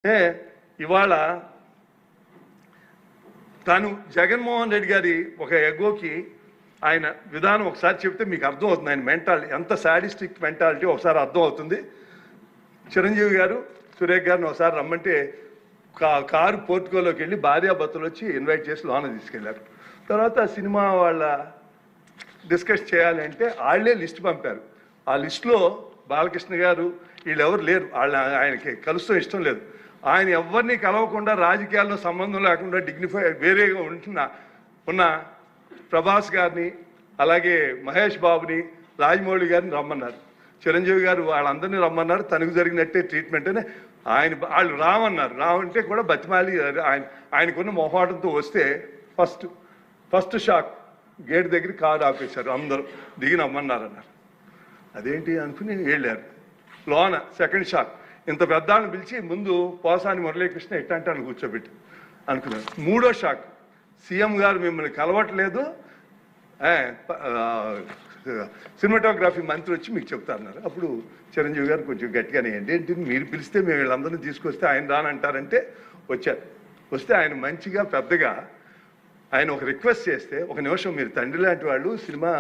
ఇవాళ తను జగన్మోహన్ రెడ్డి గారి ఒక ఎగోకి ఆయన విధానం ఒకసారి చెప్తే మీకు అర్థం అవుతుంది. ఆయన మెంటాలిటీ ఎంత సాడిస్టిక్ మెంటాలిటీ ఒకసారి అర్థం అవుతుంది. చిరంజీవి గారు సురేఖ్ గారిని ఒకసారి రమ్మంటే కారు పోర్టుకోలోకి వెళ్ళి భార్యాభర్తలు వచ్చి ఇన్వైట్ చేసి లోన తీసుకెళ్లారు. తర్వాత సినిమా వాళ్ళ డిస్కస్ చేయాలంటే వాళ్ళే లిస్ట్ పంపారు. ఆ లిస్టులో బాలకృష్ణ గారు వీళ్ళెవరు లేరు. ఆయనకి కలుస్తూ ఇష్టం లేదు. ఆయన ఎవరిని కలవకుండా రాజకీయాల్లో సంబంధం లేకుండా డిగ్నిఫై వేరేగా ఉన్న ప్రభాస్ గారిని అలాగే మహేష్ బాబుని రాజమౌళి గారిని రమ్మన్నారు. చిరంజీవి గారు వాళ్ళందరినీ రమ్మన్నారు. తనకు జరిగినట్టే ట్రీట్మెంట్ అని వాళ్ళు రామన్నారు. రావంటే కూడా బతిమాలి ఆయనకున్న మొహాటంతో వస్తే ఫస్ట్ షాక్ గేట్ దగ్గర కారు ఆపేశారు. అందరూ దిగి నమ్మన్నారన్నారు. అదేంటి అనుకుని వెళ్ళారు. లోన సెకండ్ షాక్ ఇంత పెద్దాన్ని పిలిచి ముందు పోసాని మురళీకృష్ణ ఇట్టంటాను కూర్చోబెట్టి అనుకున్నారు. మూడో షాక్ సీఎం గారు మిమ్మల్ని కలవట్లేదు, సినిమాటోగ్రఫీ మంత్రి వచ్చి మీకు చెప్తారన్నారు. అప్పుడు చిరంజీవి గారు కొంచెం గట్టిగానే ఏంటి మీరు పిలిస్తే మేము వీళ్ళందరినీ తీసుకొస్తే ఆయన రానంటారంటే వచ్చారు. వస్తే ఆయన మంచిగా పెద్దగా ఆయన ఒక రిక్వెస్ట్ చేస్తే, ఒక నిమిషం మీరు తండ్రి లాంటి వాళ్ళు సినిమా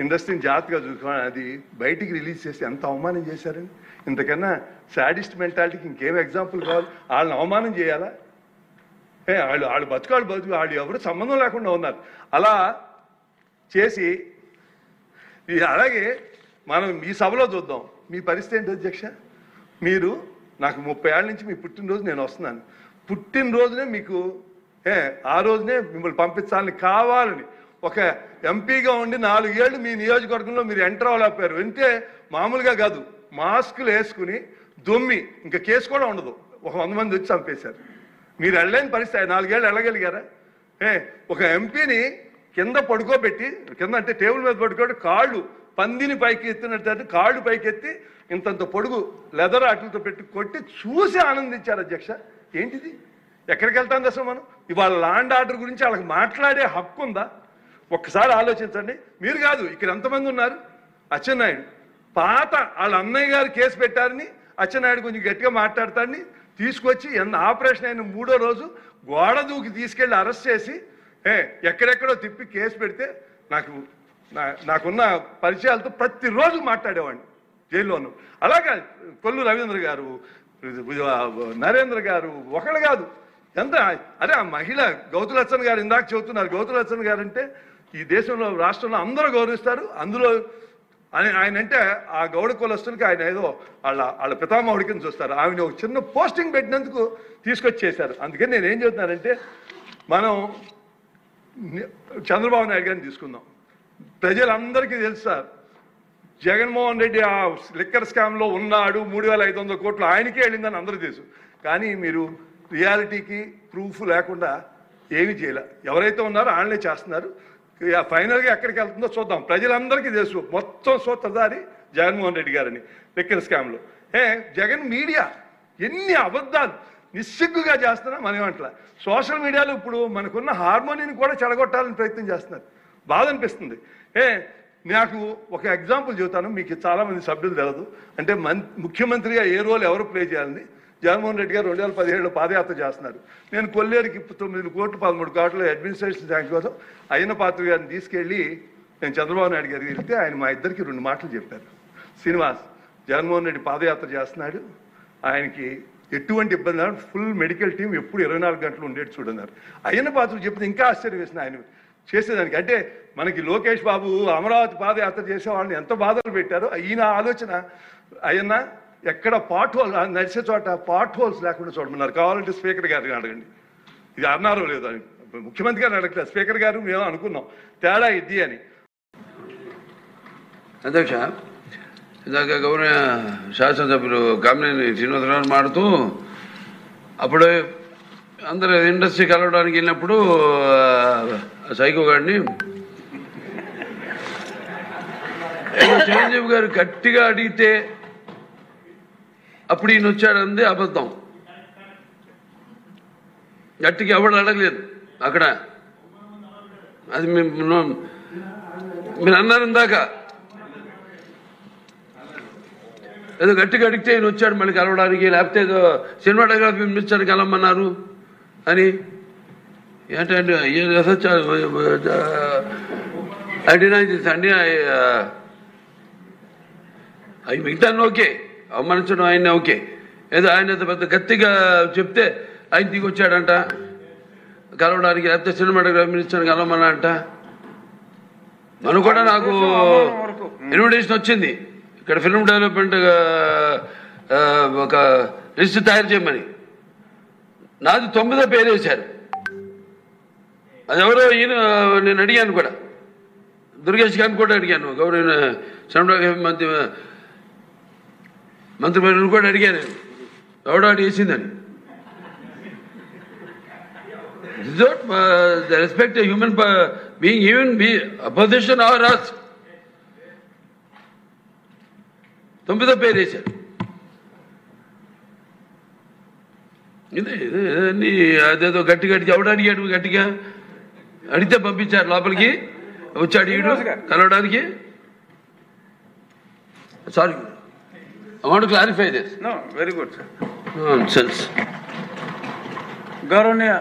ఇండస్ట్రీని జాగ్రత్తగా చూసుకోవాలి, అది బయటికి రిలీజ్ చేసి ఎంత అవమానం చేశారని. ఇంతకన్నా సాడిస్ట్ మెంటాలిటీకి ఇంకేం ఎగ్జాంపుల్ కావాలి? వాళ్ళని అవమానం చేయాలా? వాళ్ళు బతుకు వాళ్ళు ఎవరు సంబంధం లేకుండా ఉన్నారు. అలా చేసి అలాగే మనం ఈ సభలో చూద్దాం. మీ పరిస్థితి ఏంటి అధ్యక్ష? మీరు నాకు 30 ఏళ్ళ నుంచి మీ పుట్టినరోజు నేను వస్తున్నాను. పుట్టినరోజునే మీకు ఆ రోజునే మిమ్మల్ని పంపించాలని కావాలని ఒక ఎంపీగా ఉండి 4 ఏళ్ళు మీ నియోజకవర్గంలో మీరు ఎంటర్ అవ్వలేకపోయారు. అంటే మామూలుగా కాదు, మాస్కులు వేసుకుని దొమ్మి ఇంకా కేసు కూడా ఉండదు. ఒక 100 మంది వచ్చి చంపేశారు. మీరు వెళ్ళలేని పరిస్థితి. 4 ఏళ్ళు వెళ్ళగలిగారా? ఒక ఎంపీని కింద పడుకోబెట్టి, కింద అంటే టేబుల్ మీద పడుకోబెట్టి కాళ్ళు పందిని పైకి ఎత్తినట్టు కాళ్ళు పైకి ఎత్తి ఇంతంత పొడుగు లెదర్ ఆటలతో పెట్టి కొట్టి చూసి ఆనందించారు అధ్యక్ష. ఏంటిది? ఎక్కడికి వెళ్తాం అసలు మనం? ఇవాళ ల్యాండ్ ఆర్డర్ గురించి వాళ్ళకి మాట్లాడే హక్కు ఉందా? ఒక్కసారి ఆలోచించండి. మీరు కాదు, ఇక్కడ ఎంతమంది ఉన్నారు? అచ్చెన్నాయుడు పాత వాళ్ళ అన్నయ్య గారు కేసు పెట్టారని అచ్చెన్నాయుడు కొంచెం గట్టిగా మాట్లాడతాడని తీసుకొచ్చి ఆపరేషన్ అయిన 3వ రోజు గోడ దూకి తీసుకెళ్లి అరెస్ట్ చేసి ఎక్కడెక్కడో తిప్పి కేసు పెడితే నాకున్న పరిచయాలతో ప్రతిరోజు మాట్లాడేవాడిని జైల్లోనూ. అలాగే కొల్లు రవీంద్ర గారు, నరేంద్ర గారు, ఒకళ్ళు కాదు ఎంత. అరే ఆ మహిళ గౌతులచ్చన్ గారు ఇందాక చెబుతున్నారు. గౌతులచ్చన్ గారు అంటే ఈ దేశంలో రాష్ట్రంలో అందరూ గౌరవిస్తారు. అందులో ఆయన అంటే ఆ గౌడ కులస్తులకి ఆయన ఏదో వాళ్ళ పితామహుడి కింద చూస్తారు. ఆమెను ఒక చిన్న పోస్టింగ్ పెట్టినందుకు తీసుకొచ్చేశారు. అందుకని నేనేం చెబుతున్నానంటే, మనం చంద్రబాబు నాయుడు గారిని తీసుకుందాం. ప్రజలందరికీ తెలుసు సార్, జగన్మోహన్ రెడ్డి ఆ లిక్కర్ స్కామ్లో ఉన్నాడు, 3,500 కోట్లు ఆయనకే వెళ్ళిందని అందరూ తెలుసు. కానీ మీరు రియాలిటీకి ప్రూఫ్ లేకుండా ఏమీ చేయలే. ఎవరైతే ఉన్నారో వాళ్ళనే చేస్తున్నారు. ఫైనల్గా ఎక్కడికి వెళ్తుందో చూద్దాం. ప్రజలందరికీ తెలుసు మొత్తం సూత్రధారి జగన్మోహన్ రెడ్డి గారని లిక్కర్ స్కామ్లో. జగన్ మీడియా ఎన్ని అబద్ధాలు నిస్సిగ్గుగా చేస్తున్నా మనం ఏమంటలా. సోషల్ మీడియాలో ఇప్పుడు మనకున్న హార్మోనీని కూడా చెడగొట్టాలని ప్రయత్నం చేస్తున్నారు. బాధ అనిపిస్తుంది. నాకు ఒక ఎగ్జాంపుల్ చెబుతాను, మీకు చాలామంది సభ్యులు తెలియదు. అంటే ముఖ్యమంత్రిగా ఏ రోల్ ఎవరు ప్లే చేయాలని జగన్మోహన్ రెడ్డి గారు 2017లో పాదయాత్ర చేస్తున్నారు. నేను కొల్లేరుకి 9 కోట్లు 13 కోట్ల అడ్మినిస్ట్రేషన్ శాంక్షన్ కోసం అయ్యన్న పాత్ర గారిని తీసుకెళ్ళి నేను చంద్రబాబు నాయుడు గారికి వెళ్తే ఆయన మా ఇద్దరికి 2 మాటలు చెప్పారు. శ్రీనివాస్, జగన్మోహన్ రెడ్డి పాదయాత్ర చేస్తున్నాడు, ఆయనకి ఎటువంటి ఇబ్బంది ఫుల్ మెడికల్ టీం ఎప్పుడు 24 గంటలు ఉండేది చూడన్నారు. అయ్యన్న పాత్ర చెప్తే ఇంకా ఆశ్చర్యం వేసింది ఆయన చేసేదానికి. అంటే మనకి లోకేష్ బాబు అమరావతి పాదయాత్ర చేసే వాళ్ళని ఎంత బాధలు పెట్టారో ఈయన ఆలోచన. అయ్యన్న ఎక్కడ పాట్ హోల్ నడిచే చోట పాట్ హోల్స్ లేకుండా చూడమన్నారు. కావాలంటే స్పీకర్ గారిని అడగండి. ఇది అన్నారో లేదో అని. ముఖ్యమంత్రి గారిని అడగలేదు, స్పీకర్ గారు మేము అనుకున్నాం తేడా ఇది అని. అధ్యక్ష, ఇందాక గౌరవ శాసనసభ్యులు కామినేని శ్రీనివాసరావు మాడుతూ అప్పుడు అందరూ ఇండస్ట్రీ కలవడానికి వెళ్ళినప్పుడు సైకో గారిని చిరంజీవి గారు గట్టిగా అడిగితే అప్పుడు ఈయన వచ్చాడంది అబద్ధం. గట్టిగా ఎవడు అడగలేదు అక్కడ. అది మీరు అన్నారు ఇందాక. ఏదో గట్టిగా అడిగితే ఈయన వచ్చాడు మళ్ళీ కలవడానికి, లేకపోతే ఏదో సినిమాటోగ్రఫీ మినిస్టర్ కలవమన్నారు అని. ఏంటంటే ఐ డినై దిస్ అండి. అవి మిగతా ఓకే, అవమానించడం ఆయన ఓకే. ఏదో ఆయన పెద్ద గట్టిగా చెప్తే ఆయన దిగి వచ్చాడంట కలవడానికి, లేకపోతే సినిమాటోగ్రఫీ మినిస్టర్ కలవమన్నా అంట. మనం కూడా నాకు ఇన్విటేషన్ వచ్చింది ఇక్కడ ఫిల్మ్ డెవలప్మెంట్ ఒక లిస్ట్ తయారు చేయమని. నాది 9వ పేరు వేశారు. అది ఎవరో ఈయన నేను అడిగాను కూడా, దుర్గేష్ గారిని కూడా అడిగాను, గౌరవ సినిమాటోగ్రఫీ మంత్రి కూడా అడిగాను నేను, ఎవడో అడిగేసిందని. The respect a human being, even be opposition or us. 9వ పేరు వేశారు. ఇదే అదేదో గట్టిగా ఎవడు అడిగాడు, గట్టిగా అడిగితే పంపించారు లోపలికి, వచ్చాడు ఈడు కలవడానికి. Sorry, I want to clarify this. No, very good, sir. Nonsense. గౌరవనీయ